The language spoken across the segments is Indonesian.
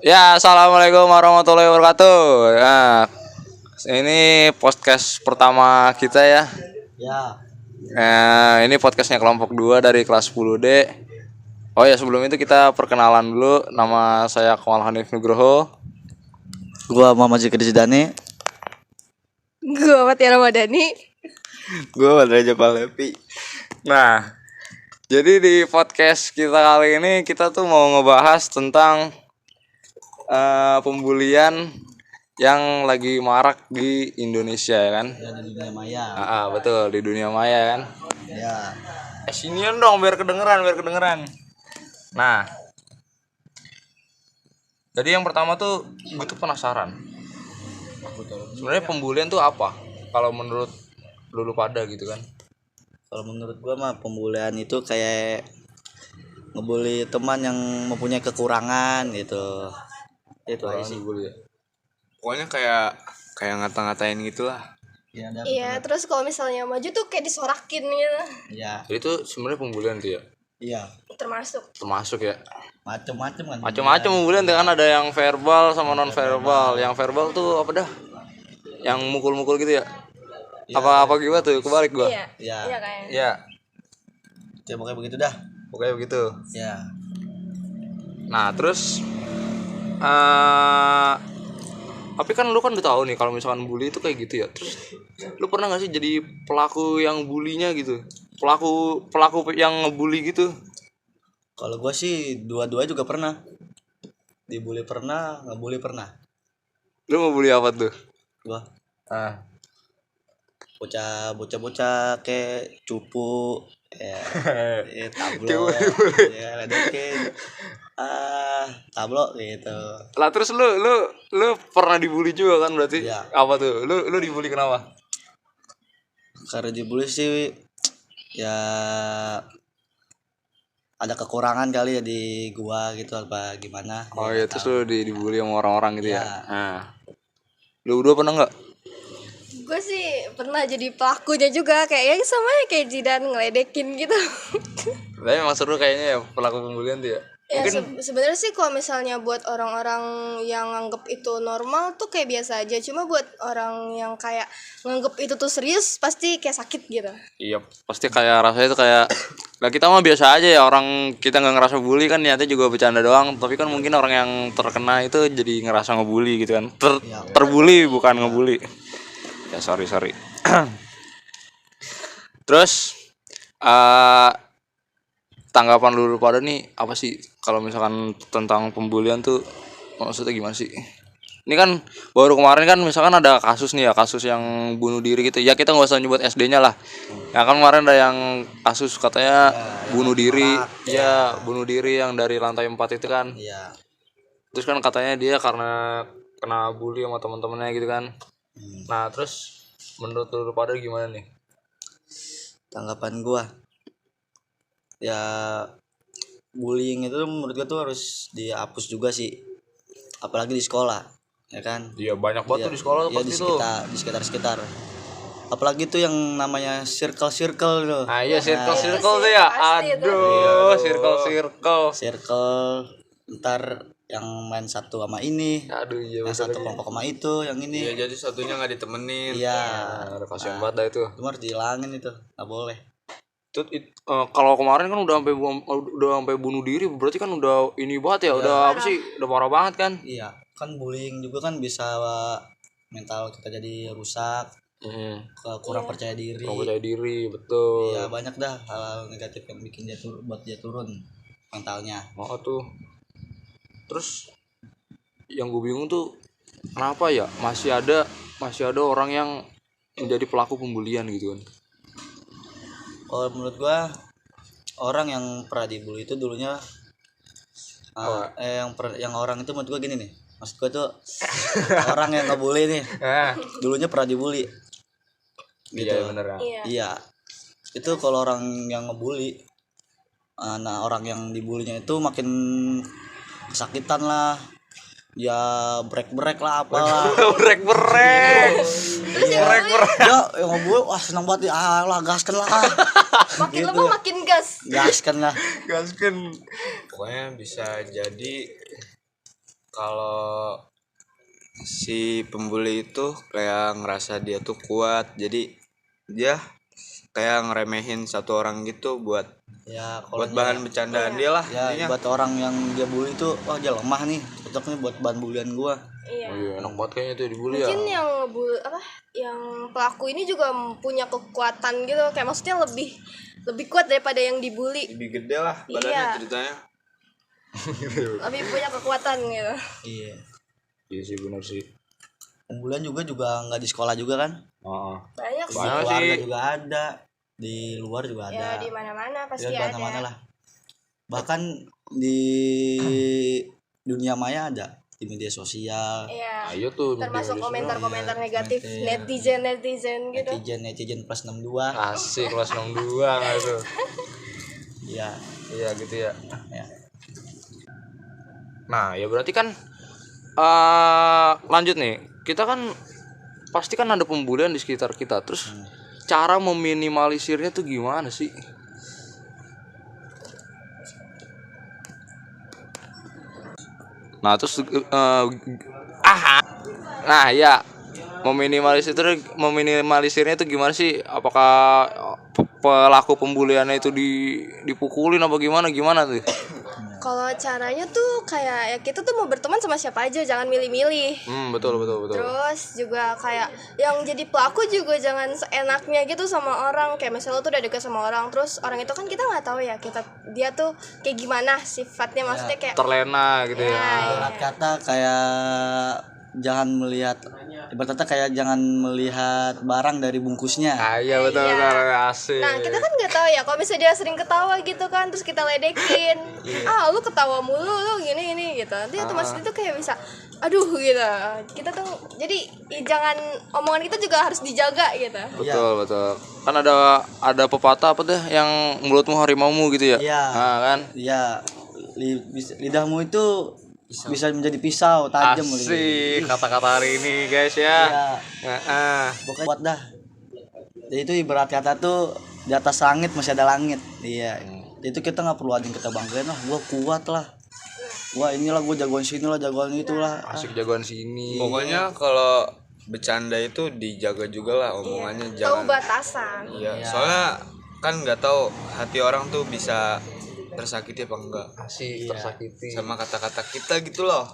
Ya, assalamualaikum warahmatullahi wabarakatuh. Nah, ini podcast pertama kita ya. Ya, Ini podcastnya kelompok 2 dari kelas 10D. Oh ya, sebelum itu kita perkenalan dulu. Nama saya Kamal Hanif Nugroho. gua Muhammad Zikri Zidane. Gue Matiara Madani. Gue Badra Palepi. Nah, jadi di podcast kita kali ini kita tuh mau ngebahas tentang pembulian yang lagi marak di Indonesia ya kan? Ya, di dunia maya. Betul, di dunia maya kan. Ya, Sinian dong biar kedengeran. Nah, jadi yang pertama tuh gue tuh penasaran. Sebenarnya pembulian tuh apa? Kalau menurut lu pada gitu kan? kalau menurut gua mah pembulian itu kayak ngebully teman yang mempunyai kekurangan gitu. Itu aja sih. Dibully ya. Pokoknya kayak ngata-ngatain gitulah. Ya, Iya, terus kalau misalnya maju tuh kayak disorakin gitu. Ya, Jadi itu sebenarnya pembulian tuh ya. iya. Termasuk ya. Macem-macem kan. Macam-macam pembulian tuh kan, ada yang verbal sama non verbal. Yang verbal tuh apa dah? Yang mukul-mukul gitu ya. Apa gimana tuh? Kebalik gua. Iya. Ya, Iya kayaknya. Ya, ya pokoknya begitu dah. pokoknya begitu. Ya, Nah, terus tapi kan lu kan udah tahu nih kalau misalkan bully itu kayak gitu ya. Terus lu pernah gak sih jadi pelaku yang bulinya gitu? Pelaku yang ngebully gitu? kalau gua sih dua-dua juga pernah. Dibully pernah, ngebully pernah. Lu mau bully apa tuh? Gua Ah. bocah-bocah kayak cupu tablo ya ledekin tablo gitu. Lah terus lu pernah dibully juga kan berarti? Iya. Apa tuh? Lu dibully kenapa? Karena dibully sih ya ada kekurangan kali ya di gua gitu apa gimana Oh ya, iya, terus lu dibully sama orang-orang gitu ya. Iya. Nah. Lu berdua pernah enggak? Gue sih pernah jadi pelakunya juga, kayak yang sama kayak Jidan ngeledekin gitu. Tapi emang seru kayaknya ya pelaku pembulian tuh ya. Ya Mungkin sebenarnya sih kalau misalnya buat orang-orang yang nganggep itu normal tuh kayak biasa aja. Cuma buat orang yang kayak nganggep itu tuh serius pasti kayak sakit gitu. iya, pasti kayak rasanya itu kayak lah kita mah biasa aja ya, orang kita nggak ngerasa bully kan, niatnya juga bercanda doang, tapi kan mungkin orang yang terkena itu jadi ngerasa ngebully gitu kan. Terbully bukan ngebully. Ya sorry. Terus tanggapan lu pada nih apa sih kalau misalkan tentang pembulian tuh, maksudnya gimana sih? Ini kan baru kemarin kan misalkan ada kasus nih ya, kasus yang bunuh diri gitu ya, kita nggak usah nyebut SD-nya lah ya kan. Kemarin ada yang kasus katanya bunuh diri ya, bunuh diri yang dari lantai 4 itu kan. iya. Terus kan katanya dia karena kena bully sama teman-temannya gitu kan. Nah terus menurut lu pada gimana nih? Tanggapan gua ya bullying itu menurut gua tuh harus dihapus juga sih, apalagi di sekolah ya kan. Iya banyak banget tuh di sekolah Ya pasti tuh. di sekitar apalagi tuh yang namanya circle tuh. Ah iya, circle Iya tuh sih, ya. pasti itu. Aduh, circle. Circle ntar yang main satu sama ini, Aduh iya, yang betul satu lagi. kelompok sama itu, yang ini. Ya jadi satunya nggak ditemenin. Iya. Ada kasihan banget dah itu. Itu harus dihilangin itu, nggak boleh. Kalau kemarin kan udah sampai bunuh diri, berarti kan udah ini banget ya, udah apa sih? Udah parah banget kan? Iya, kan bullying juga kan bisa mental kita jadi rusak, kurang percaya diri. Kurang percaya diri, betul. Iya, banyak dah hal negatif yang bikin buat dia turun mentalnya. Oh tuh. Terus yang gue bingung tuh kenapa ya masih ada orang yang menjadi pelaku pembulian gitu kan? Kalau menurut gua orang yang pernah dibully itu dulunya yang orang itu menurut gua gini nih. Maksud gua tuh orang yang ngebully nih dulunya pernah dibully. Gitu. Iya bener ya. Iya. Itu kalau orang yang ngebully, nah orang yang dibulinya itu makin kesakitan lah. Ya break lah apalah. Break. Ya yang ngebully wah senang banget ya, lah gaskan lah. Makin Gitu. lama makin gas. Gaskan lah. Gaskan. Pokoknya bisa jadi Kalau si pembuli itu kayak ngerasa dia tuh kuat, jadi dia kayak ngeremehin satu orang gitu buat Ya kalau bahan bercandaan dia lah ya intinya. buat orang yang dia bully tuh, wah dia lemah nih, cocok nih buat bahan bulian gua. Iya. Iya, enak banget kayaknya tuh dibully ya. Mungkin yang pelaku ini juga punya kekuatan gitu, kayak maksudnya lebih kuat daripada yang dibully. Lebih gede lah badannya Iya. ceritanya. Lebih punya kekuatan gitu. Iya. Iya sih benar sih. Pembulian juga nggak di sekolah juga kan? Heeh. Banyak Di sih. Banyak keluarga sih. juga ada, di luar juga ada. Ya di mana-mana pasti Ya ada. mana lah. Bahkan di dunia maya ada, di media sosial, Iya. Ayo tuh Termasuk di- komentar-komentar negatif Netizen. netizen gitu. netizen plus 62. Asik kelas 62 nggak itu. Iya. Iya gitu ya. Ya. Nah, ya berarti kan lanjut nih. Kita kan pasti kan ada pembulian di sekitar kita. Terus cara meminimalisirnya tuh gimana sih? Nah, terus nah ya meminimalisirnya itu gimana sih? Apakah pelaku pembuliannya itu dipukulin apa gimana tuh? Kalau caranya tuh kayak ya kita tuh mau berteman sama siapa aja, jangan milih-milih. Betul. Terus juga kayak yang jadi pelaku juga jangan seenaknya gitu sama orang. Kayak misalnya lo tuh udah deket sama orang, terus orang itu kan kita nggak tahu ya dia tuh kayak gimana sifatnya, maksudnya kayak Terlena gitu ya. Ibarat kata kayak jangan melihat, ibarat kata kayak jangan melihat barang dari bungkusnya. Iya betul asik. Nah kita kan nggak tahu ya kalau misalnya dia sering ketawa gitu kan, terus kita ledekin, lu ketawa mulu lu gini gitu, nanti otomatis itu kayak bisa aduh gitu. Kita tuh jadi jangan, omongan kita juga harus dijaga gitu. Betul. Kan ada pepatah apa deh yang mulutmu harimaumu gitu ya. Iya. Nah, kan. Iya. Lidahmu itu bisa menjadi pisau tajam. Asik kata-kata hari ini guys ya. Iya. Pokoknya kuat dah. Jadi itu ibarat kata tuh di atas langit masih ada langit. Iya. Itu kita nggak perlu ada yang kita banggain lah. Gua kuat lah. Wah inilah gua jagoan sini lah, jagoan itulah. Asik jagoan sini. Pokoknya kalau bercanda itu dijaga juga lah omongannya, Tahu jangan. batasan. Iya, soalnya kan nggak tahu hati orang tuh bisa tersakiti apa enggak Asik tersakiti. sama kata-kata kita gitu loh.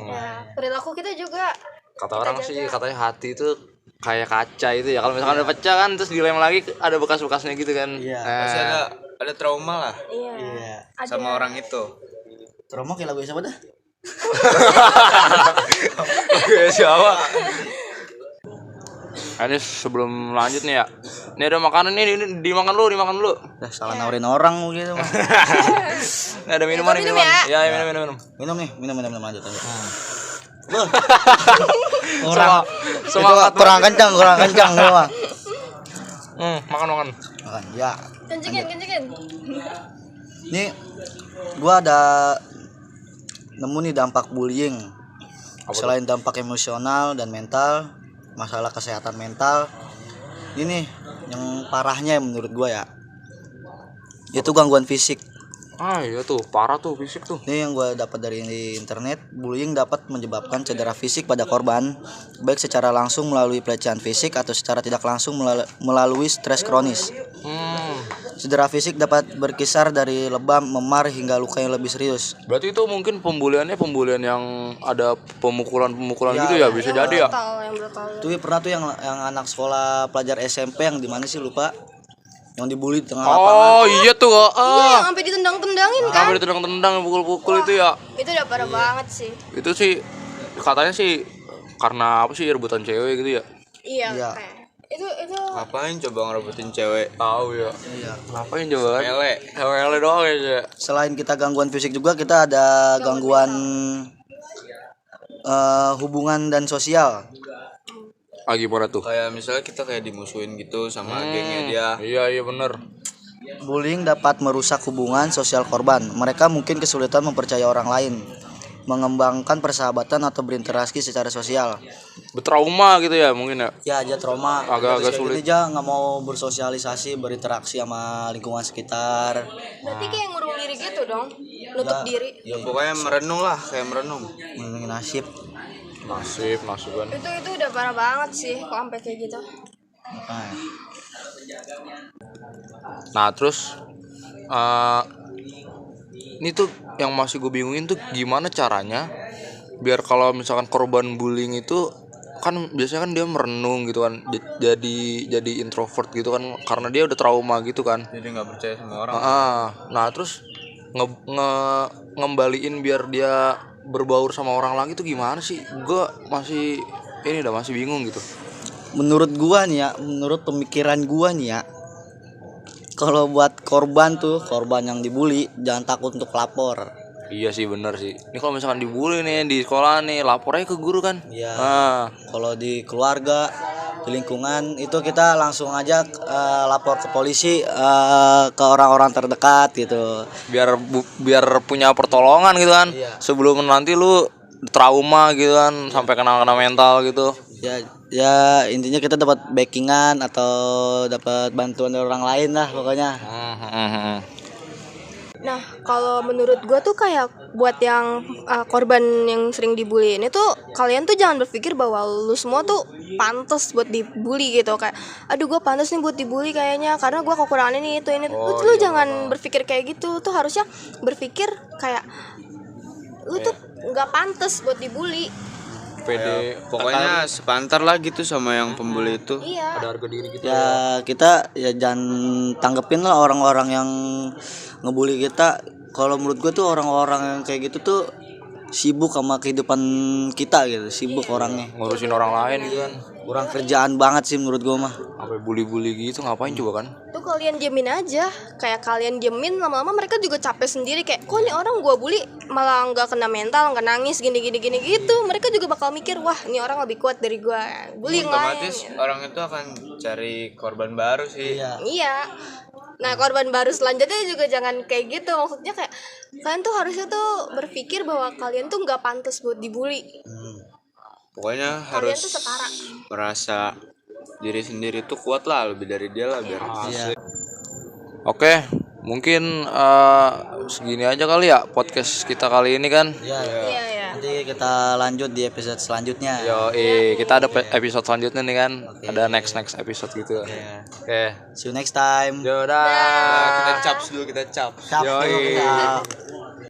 Ya, perilaku kita juga. Kata orang sih katanya hati itu kayak kaca itu ya. Kalau misalkan udah pecah kan terus dilem lagi ada bekas-bekasnya gitu kan. Iya. Pasti ada trauma lah Iya. Iya. sama orang itu. Trauma kayak lagu siapa dah? Oke, siapa? Ini sebelum lanjut nih ya. Ini ada makanan nih, ini dimakan dulu. Dah salah nawarin orang gitu. Ini ada minuman minum minuman. ya? Ya, minum. Minum nih, minum lanjut. Semangat kurang kencang lu mah. makan. Makan. Ya. Kencengin. Nih gua ada nemu nih dampak bullying. Selain dampak emosional dan mental, masalah kesehatan mental, ini yang parahnya menurut gua ya, itu gangguan fisik. Iya tuh, parah tuh fisik tuh. Ini yang gua dapat dari internet, bullying dapat menyebabkan cedera fisik pada korban, baik secara langsung melalui pelecehan fisik atau secara tidak langsung melalui stres kronis. Cedera fisik dapat berkisar dari lebam, memar hingga luka yang lebih serius. Berarti itu mungkin pembulian yang ada pemukulan gitu ya, bisa jadi ya. Yang brutal. Tuh ya, pernah tuh yang anak sekolah pelajar SMP yang di mana sih lupa, yang dibully di tengah Oh lapangan. iya tuh. Iya, yang sampai ditendang-tendangin kan. Sampai ditendang-tendang, pukul-pukul itu ya. Itu udah parah banget sih. Itu sih katanya sih karena apa sih rebutan cewek gitu ya. Iya, Iya. kayak itu Ngapain coba ngerebutin cewek? Tahu ya. Iya. Ngapain coba kan? Mele. doang aja. Selain kita gangguan fisik juga kita ada gangguan hubungan dan sosial. Gimana tuh? Kayak misalnya kita kayak dimusuhin gitu sama gengnya dia. Iya bener. Bullying dapat merusak hubungan sosial korban. Mereka mungkin kesulitan mempercayai orang lain, mengembangkan persahabatan atau berinteraksi secara sosial. Bertrauma gitu ya mungkin ya. Ya aja trauma. Agak-agak Terus kayak sulit. gini aja nggak mau bersosialisasi, berinteraksi sama lingkungan sekitar. berarti kayak ngurung diri gitu dong. nutup diri. Ya pokoknya merenung lah, kayak merenung. Mengenai nasib. nasib kan. Itu udah parah banget sih kok sampai kayak gitu. Makanya. Nah terus ini tuh yang masih gue bingungin tuh gimana caranya biar kalau misalkan korban bullying itu kan biasanya kan dia merenung gitu kan, jadi introvert gitu kan karena dia udah trauma gitu kan. Jadi nggak percaya sama orang. Nah terus ngembaliin biar dia berbaur sama orang lagi tuh gimana sih? Gue masih masih bingung gitu. Menurut gua nih ya, menurut pemikiran gua nih ya, kalau buat korban yang dibully jangan takut untuk lapor. Iya sih bener sih. Ini kalau misalkan dibully nih di sekolah nih, lapor aja ke guru kan. Iya. Nah, Kalau di keluarga, di lingkungan itu kita langsung aja lapor ke polisi, ke orang-orang terdekat gitu. biar punya pertolongan gitu kan. Iya. Sebelum nanti lu trauma gitu kan, sampai kena mental gitu. Ya intinya kita dapat backingan atau dapat bantuan dari orang lain lah pokoknya. Nah, kalau menurut gua tuh kayak buat yang korban yang sering dibully ini tuh kalian tuh jangan berpikir bahwa lu semua tuh pantas buat dibully gitu, kayak aduh gua pantas nih buat dibully kayaknya karena gua kekurangan ini itu ini. Lu jangan berpikir kayak gitu. Tuh harusnya berpikir kayak lu tuh nggak pantas buat dibully. PD Pokoknya sepantar lah gitu sama yang pembuli itu. Iya. ada harga diri gitu. Ya kita ya jangan tanggepin lah orang-orang yang ngebully kita. Kalau menurut gue tuh orang-orang yang kayak gitu tuh sibuk sama kehidupan kita gitu, sibuk orangnya. Ngurusin orang lain gitu kan. Kurang kerjaan banget sih menurut gue mah. Sampai bully-bully gitu ngapain coba kan? Tuh kalian diemin aja, kayak kalian diemin lama-lama mereka juga capek sendiri, kayak kok nih orang gua bully malah nggak kena mental, nggak nangis gini gitu. Mereka juga bakal mikir wah ini orang lebih kuat dari gua, bully yang lain. Otomatis orang itu akan cari korban baru sih. Iya. Nah korban baru selanjutnya juga jangan kayak gitu, maksudnya kayak kalian tuh harusnya tuh berpikir bahwa kalian tuh nggak pantas buat dibully. Pokoknya Kalian harus tuh setara. merasa diri sendiri tuh kuat lah, lebih dari dia lah biar. Iya. Oke, mungkin segini aja kali ya podcast kita kali ini kan. Iya. Iya ya. Nanti kita lanjut di episode selanjutnya. Kita ada episode selanjutnya nih kan. Ada next episode gitu. Oke. See you next time. Yaudah. Kita caps dulu, kita caps. Cap. Yoi. Cap.